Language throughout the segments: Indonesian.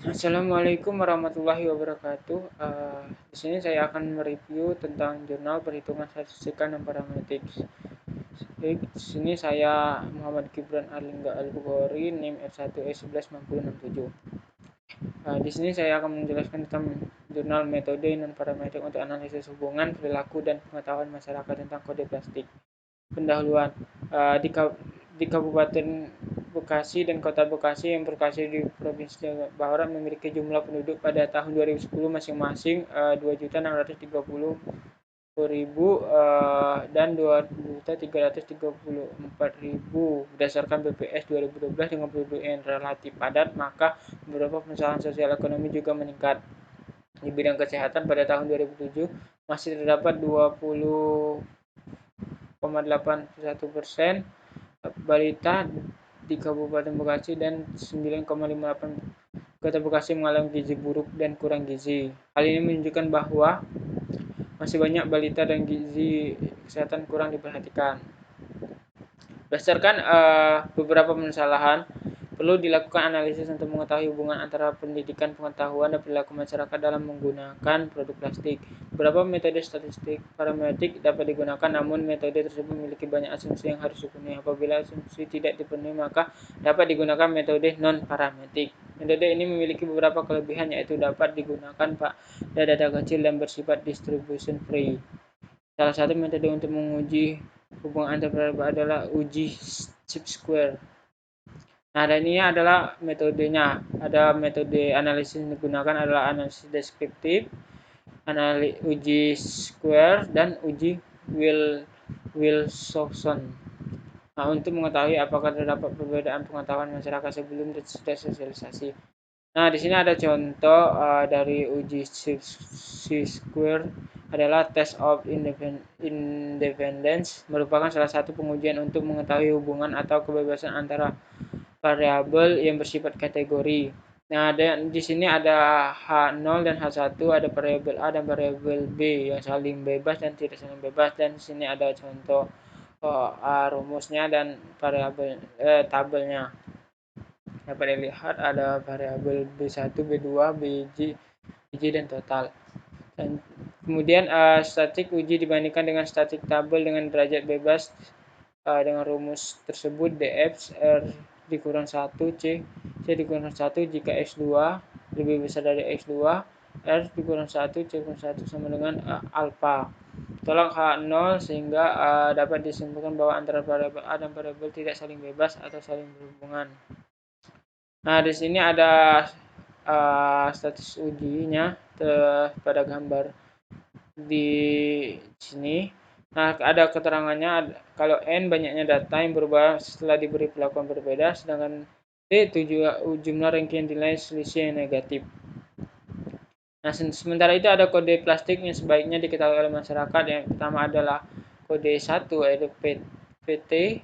Assalamualaikum warahmatullahi wabarakatuh. Di sini saya akan mereview tentang jurnal perhitungan statistika dan parametrics. Di sini saya Muhammad Gibran Arlingga Al-Bukhari, NIM F1E119067. Di sini saya akan menjelaskan tentang jurnal metode dan parametrik untuk analisis hubungan, perilaku, dan pengetahuan masyarakat tentang kode plastik. Pendahuluan. Di Kabupaten Bekasi dan Kota Bekasi yang berlokasi di Provinsi Jawa Barat memiliki jumlah penduduk pada tahun 2010 masing-masing 2.630.000 dan 2.334.000 berdasarkan BPS 2012. Dengan penduduk yang relatif padat, maka beberapa permasalahan sosial ekonomi juga meningkat. Di bidang kesehatan pada tahun 2007 masih terdapat 20,81% balita di Kabupaten Bekasi dan 9,58% Kota Bekasi mengalami gizi buruk dan kurang gizi. Hal ini menunjukkan bahwa masih banyak balita dan gizi kesehatan kurang diperhatikan. Berdasarkan beberapa permasalahan, perlu dilakukan analisis untuk mengetahui hubungan antara pendidikan, pengetahuan, dan perilaku masyarakat dalam menggunakan produk plastik. Beberapa metode statistik parametrik dapat digunakan, namun metode tersebut memiliki banyak asumsi yang harus dipenuhi. Apabila asumsi tidak dipenuhi, maka dapat digunakan metode non-parametrik. Metode ini memiliki beberapa kelebihan, yaitu dapat digunakan pada data kecil dan bersifat distribution free. Salah satu metode untuk menguji hubungan antar variabel adalah uji chi-square. Nah, dan ini adalah metodenya. Ada metode analisis yang digunakan adalah analisis deskriptif, uji square, dan uji Wilson. Nah, untuk mengetahui apakah terdapat perbedaan pengetahuan masyarakat sebelum dan sesudah sosialisasi. Nah, di sini ada contoh dari uji chi-square adalah test of independence, merupakan salah satu pengujian untuk mengetahui hubungan atau kebebasan antara variabel yang bersifat kategori. Nah, dan di sini ada H0 dan H1, ada variabel A dan variabel B yang saling bebas dan tidak saling bebas, dan di sini ada contoh rumusnya dan variabel tabelnya. Dapat dilihat ada variabel B1, B2, BJ dan total. Dan kemudian statik uji dibandingkan dengan statik tabel dengan derajat bebas dengan rumus tersebut df r dikurang 1 c dikurang 1 jika x2 lebih besar dari x2, r dikurang 1 c dikurang 1 sama dengan alpha. Tolak H0 sehingga dapat disimpulkan bahwa antara variabel A dan variabel tidak saling bebas atau saling berhubungan. Nah, di sini ada status ujinya pada gambar di sini. Nah, ada keterangannya kalau N banyaknya data yang berubah setelah diberi perlakuan berbeda, sedangkan D jumlah ranking nilai selisih yang negatif. Nah, sementara itu ada kode plastik yang sebaiknya diketahui oleh masyarakat. Yang pertama adalah kode 1 yaitu PT,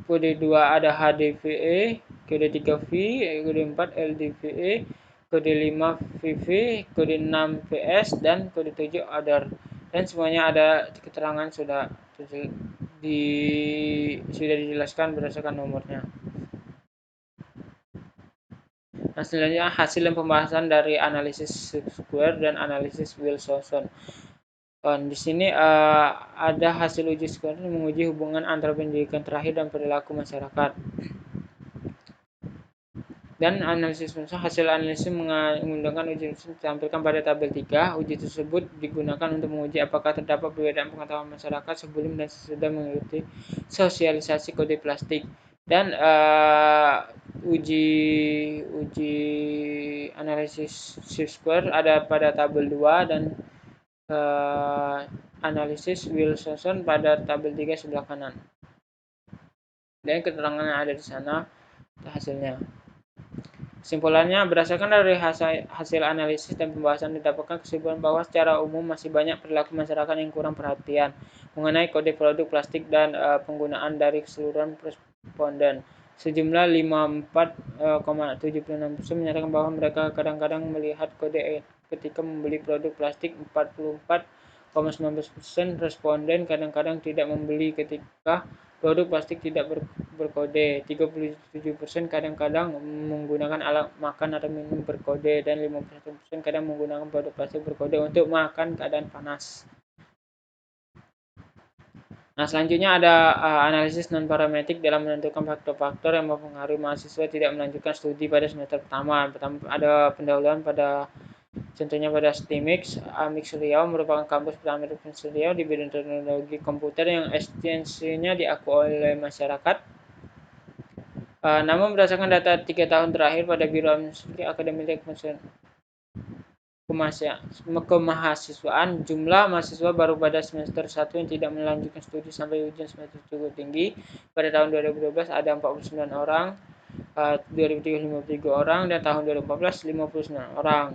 kode 2 ada HDVE, kode 3 V, kode 4 LDVE, kode 5 VV, kode 6 PS, dan kode 7 other. Dan semuanya ada keterangan sudah dijelaskan berdasarkan nomornya. Nah, selanjutnya hasil dan pembahasan dari analisis square dan analisis Wilson. Di sini ada hasil uji square yang menguji hubungan antara pendidikan terakhir dan perilaku masyarakat. Dan hasil analisis menggunakan uji ditampilkan pada tabel 3. Uji tersebut digunakan untuk menguji apakah terdapat perbedaan pengetahuan masyarakat sebelum dan sesudah mengikuti sosialisasi kode plastik. Dan uji analisis chi-square ada pada tabel 2 dan analisis Wilson pada tabel 3 sebelah kanan. Dan keterangan yang ada di sana hasilnya. Kesimpulannya, berdasarkan dari hasil analisis dan pembahasan didapatkan kesimpulan bahwa secara umum masih banyak perilaku masyarakat yang kurang perhatian mengenai kode produk plastik dan penggunaan dari keseluruhan responden. Sejumlah 54,76% menyatakan bahwa mereka kadang-kadang melihat kode ketika membeli produk plastik. 44,19% responden kadang-kadang tidak membeli ketika produk plastik tidak berkode. 37% kadang-kadang menggunakan alat makan atau minum berkode, dan 51% kadang menggunakan produk plastik berkode untuk makan keadaan panas. Nah, selanjutnya ada analisis non-parametrik dalam menentukan faktor-faktor yang mempengaruhi mahasiswa tidak melanjutkan studi pada semester pertama. Pertama ada pendahuluan pada contohnya pada STIMIX. AMIX Riau merupakan kampus pertama di Provinsi Riau di bidang teknologi komputer yang eksistensinya diakui oleh masyarakat. Namun berdasarkan data 3 tahun terakhir pada Biro Administrasi Akademik Kemahasiswaan, jumlah mahasiswa baru pada semester 1 yang tidak melanjutkan studi sampai ujian semester cukup tinggi. Pada tahun 2012 ada 49 orang, 2013 53 orang, dan tahun 2014 59 orang.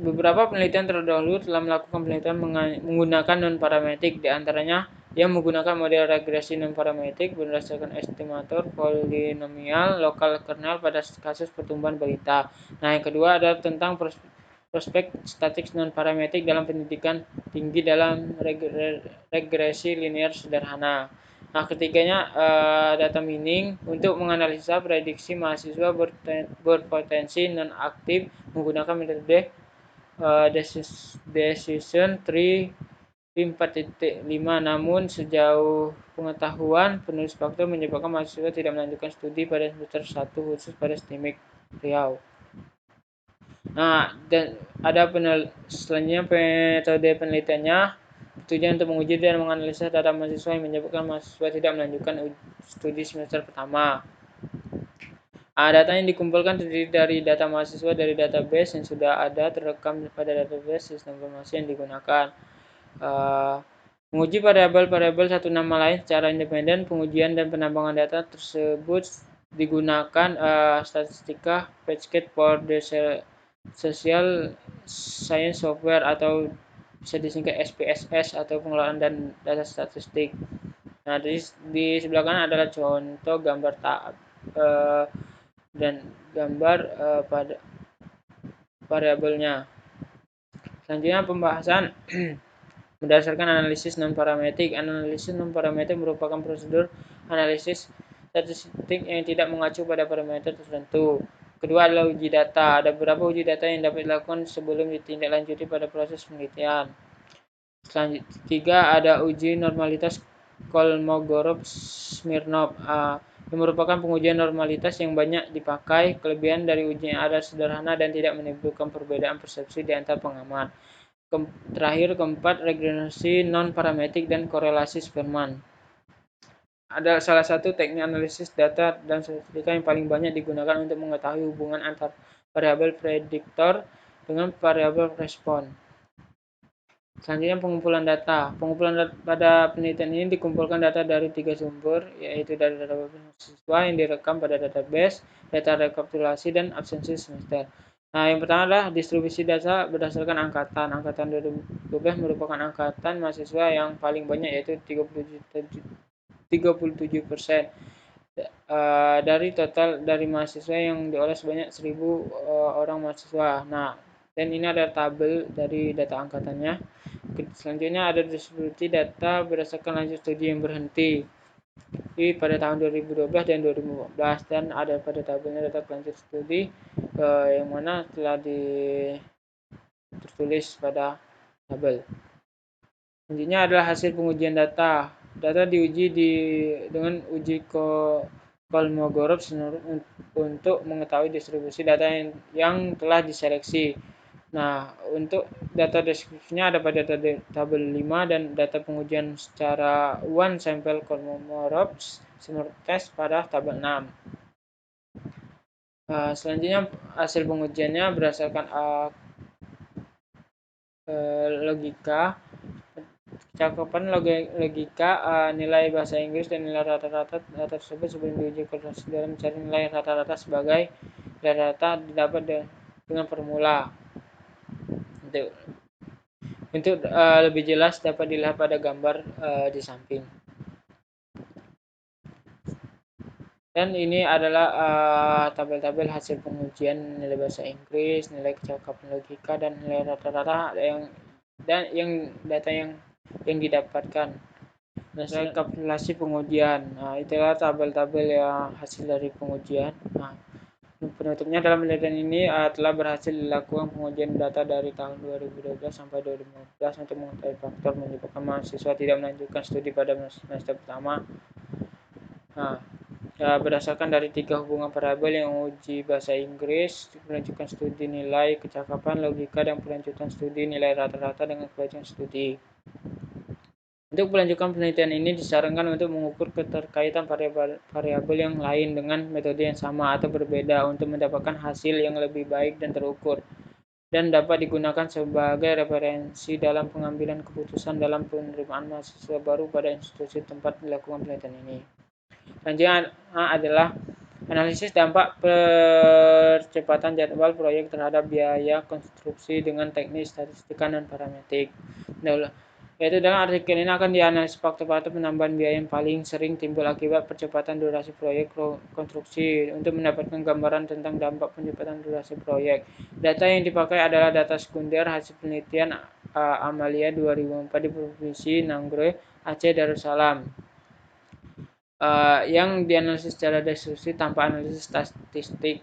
Beberapa penelitian terdahulu telah melakukan penelitian menggunakan non-parametrik, di antaranya yang menggunakan model regresi non-parametrik berdasarkan estimator polinomial lokal kernel pada kasus pertumbuhan balita. Nah, yang kedua adalah tentang prospek statistik non-parametrik dalam pendidikan tinggi dalam regresi linear sederhana. Nah, ketiganya data mining untuk menganalisa prediksi mahasiswa berpotensi non-aktif menggunakan metode decision tree 4.5. Namun sejauh pengetahuan, penulis faktor menyebabkan mahasiswa tidak melanjutkan studi pada semester 1 khusus pada STIMIK Riau. Nah, dan ada selanjutnya metode penelitiannya tujuan untuk menguji dan menganalisa data mahasiswa yang menyebabkan mahasiswa tidak melanjutkan studi semester pertama. Data yang dikumpulkan terdiri dari data mahasiswa dari database yang sudah ada terekam pada database sistem informasi yang digunakan. Menguji variabel-variabel satu nama lain secara independen. Pengujian dan penambangan data tersebut digunakan statistika package for the social science software atau bisa disingkat SPSS atau pengelolaan dan data statistik. Nah, di sebelah kanan adalah contoh gambar dan gambar pada variabelnya. Selanjutnya pembahasan berdasarkan analisis non-parametrik. Analisis non-parametrik merupakan prosedur analisis statistik yang tidak mengacu pada parameter tertentu. Kedua adalah uji data. Ada beberapa uji data yang dapat dilakukan sebelum ditindaklanjuti pada proses penelitian. Selanjutnya, tiga ada uji normalitas Kolmogorov-Smirnov, yang merupakan pengujian normalitas yang banyak dipakai. Kelebihan dari ujinya adalah sederhana dan tidak menimbulkan perbedaan persepsi di antar pengamat. Terakhir, keempat, regresi non-parametrik dan korelasi Spearman. Ada salah satu teknik analisis data dan statistika yang paling banyak digunakan untuk mengetahui hubungan antar variabel prediktor dengan variabel respon. Selanjutnya pengumpulan data. Pengumpulan data pada penelitian ini dikumpulkan data dari 3 sumber, yaitu dari data mahasiswa yang direkam pada database, data rekapitulasi, dan absensi semester. Nah, yang pertama adalah distribusi data berdasarkan angkatan. Angkatan 2012 merupakan angkatan mahasiswa yang paling banyak, yaitu 37%. Dari total dari mahasiswa yang diolah sebanyak 1000 orang mahasiswa. Nah, dan ini ada tabel dari data angkatannya. Selanjutnya ada distribusi data berdasarkan lanjut studi yang berhenti pada tahun 2012 dan 2014, dan ada pada tabelnya data lanjut studi yang mana telah tertulis pada tabel. Selanjutnya adalah hasil pengujian data. Data diuji dengan uji Kolmogorov untuk mengetahui distribusi data yang telah diseleksi. Nah, untuk data deskripsinya ada pada tabel 5 dan data pengujian secara one sampel Kolmogorov test pada tabel 6. Selanjutnya hasil pengujiannya berdasarkan logika, cakupan logika, nilai bahasa Inggris, dan nilai rata-rata data tersebut sebelum diuji korelasi dalam mencari nilai rata-rata sebagai nilai rata didapat dengan formula. Untuk lebih jelas dapat dilihat pada gambar di samping. Dan ini adalah tabel-tabel hasil pengujian nilai bahasa Inggris, nilai kecakapan logika, dan nilai rata-rata yang data yang didapatkan. rekapitulasi pengujian. Nah, itulah tabel-tabel yang hasil dari pengujian. Nah, penutupnya dalam penelitian ini telah berhasil dilakukan pengujian data dari tahun 2012 sampai 2015 untuk mengetahui faktor menyebabkan mahasiswa tidak melanjutkan studi pada semester pertama. Nah, berdasarkan dari 3 hubungan variabel yang uji bahasa Inggris, pelanjutan studi nilai kecakapan, logika, dan pelanjutan studi nilai rata-rata dengan kewajiban studi. Untuk melanjutkan penelitian ini disarankan untuk mengukur keterkaitan variabel yang lain dengan metode yang sama atau berbeda untuk mendapatkan hasil yang lebih baik dan terukur, dan dapat digunakan sebagai referensi dalam pengambilan keputusan dalam penerimaan mahasiswa baru pada institusi tempat dilakukan penelitian ini. Selanjutnya adalah analisis dampak percepatan jadwal proyek terhadap biaya konstruksi dengan teknik statistika non parametrik. Yaitu dalam artikel ini akan dianalisis faktor-faktor penambahan biaya yang paling sering timbul akibat percepatan durasi proyek konstruksi untuk mendapatkan gambaran tentang dampak percepatan durasi proyek. Data yang dipakai adalah data sekunder hasil penelitian Amalia 2004 di Provinsi Nanggro, Aceh Darussalam, yang dianalisis secara deskripsi tanpa analisis statistik.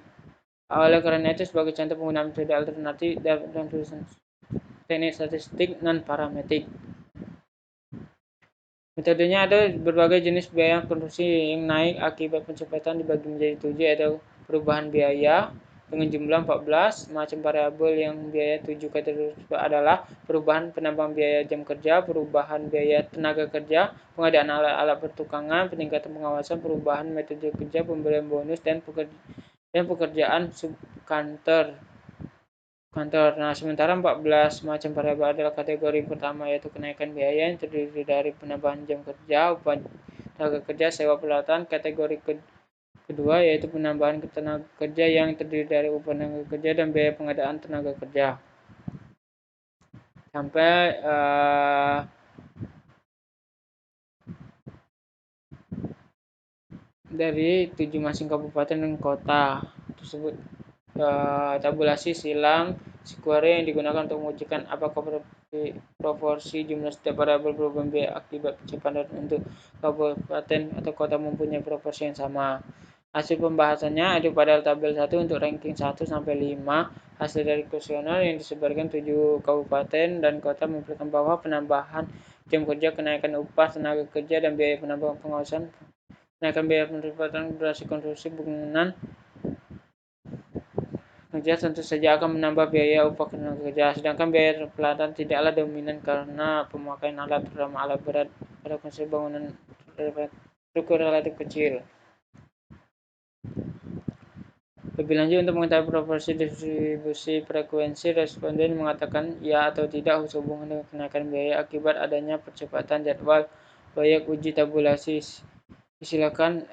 Oleh karena itu, sebagai contoh penggunaan metode alternatif dalam tulisan teknik statistik non parametrik. Metodenya ada berbagai jenis biaya konstruksi yang naik akibat percepatan dibagi menjadi 7, yaitu perubahan biaya dengan jumlah 14 macam variabel. Yang biaya 7 kategori adalah perubahan penambahan biaya jam kerja, perubahan biaya tenaga kerja, pengadaan alat-alat pertukangan, peningkatan pengawasan, perubahan metode kerja, pemberian bonus, dan pekerjaan subkantor. Nah, sementara 14 macam variabel adalah kategori pertama, yaitu kenaikan biaya yang terdiri dari penambahan jam kerja, upah tenaga kerja, sewa peralatan. Kategori kedua yaitu penambahan tenaga kerja yang terdiri dari upah tenaga kerja dan biaya pengadaan tenaga kerja. Sampai dari 7 masing kabupaten dan kota tersebut. Tabulasi silang square yang digunakan untuk mengujikan apakah proporsi jumlah setiap variabel perubahan biaya akibat percepatan untuk kabupaten atau kota mempunyai proporsi yang sama. Hasil pembahasannya ada pada tabel 1 untuk ranking 1 sampai 5. Hasil dari kuesioner yang disebarkan 7 kabupaten dan kota memperlihatkan bahwa penambahan jam kerja, kenaikan upah tenaga kerja, dan biaya penambahan pengawasan, kenaikan biaya pendapatan durasi konstruksi bangunan kerja tentu saja akan menambah biaya upah tenaga kerja, sedangkan biaya peralatan tidaklah dominan karena pemakaian alat, terutama alat berat, pada konstruksi bangunan struktur relatif kecil. Lebih lanjut, untuk mengetahui proporsi distribusi frekuensi, responden mengatakan ya atau tidak hubungan dengan kenaikan biaya akibat adanya percepatan jadwal proyek. Uji tabulasi silakan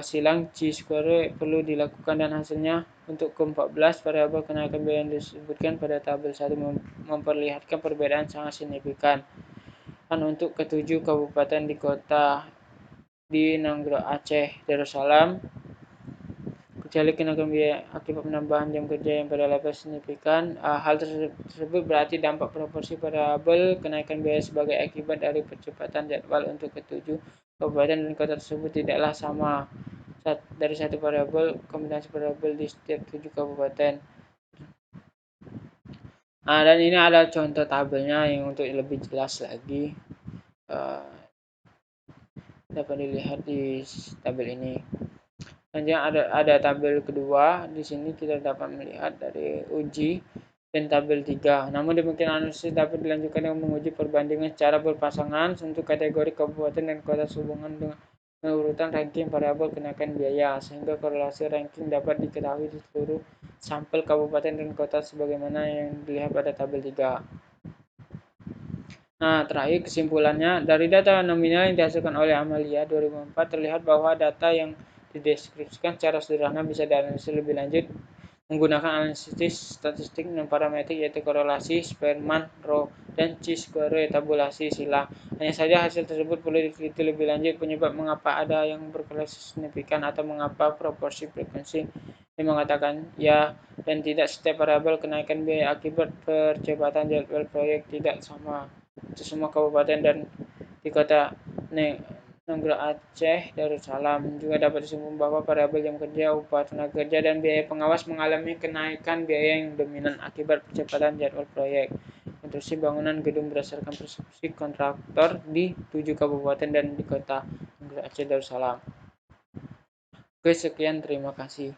silang chi-square perlu dilakukan, dan hasilnya untuk ke-14 variabel kenaikan biaya yang disebutkan pada tabel 1 memperlihatkan perbedaan sangat signifikan. Dan untuk ke-7 kabupaten di kota di Nanggro, Aceh Darussalam, kecuali kenaikan biaya akibat penambahan jam kerja yang pada level signifikan. Hal tersebut berarti dampak proporsi variabel kenaikan biaya sebagai akibat dari percepatan jadwal untuk ke-7 kabupaten dan kota tersebut tidaklah sama dari satu variabel kombinasi variabel di setiap 7 kabupaten. Dan ini ada contoh tabelnya yang untuk lebih jelas lagi dapat dilihat di tabel ini. Selanjutnya ada tabel kedua. Di sini kita dapat melihat dari uji dan tabel 3. Namun demikian, analisis dapat dilanjutkan dengan menguji perbandingan secara berpasangan untuk kategori kabupaten dan kota sehubungan dengan urutan ranking variabel kenaikan biaya, sehingga korelasi ranking dapat diketahui di seluruh sampel kabupaten dan kota sebagaimana yang dilihat pada tabel 3. Nah, terakhir kesimpulannya, dari data nominal yang dihasilkan oleh Amalia 2004 terlihat bahwa data yang dideskripsikan secara sederhana bisa dianalisis lebih lanjut menggunakan analisis statistik non parametrik, yaitu korelasi, Spearman, Rho, dan chi-square tabulasi silang. Hanya saja hasil tersebut perlu diteliti lebih lanjut penyebab mengapa ada yang berkorelasi signifikan atau mengapa proporsi frekuensi yang mengatakan ya dan tidak setiap variabel kenaikan biaya akibat percepatan jadwal proyek tidak sama untuk semua kabupaten dan di kota Negara Aceh Darussalam. Juga dapat disimpulkan bahwa variabel jam kerja, upah tenaga kerja, dan biaya pengawas mengalami kenaikan biaya yang dominan akibat percepatan jadwal proyek konstruksi bangunan gedung berdasarkan persepsi kontraktor di 7 kabupaten dan di kota Negara Aceh Darussalam. Oke, sekian, terima kasih.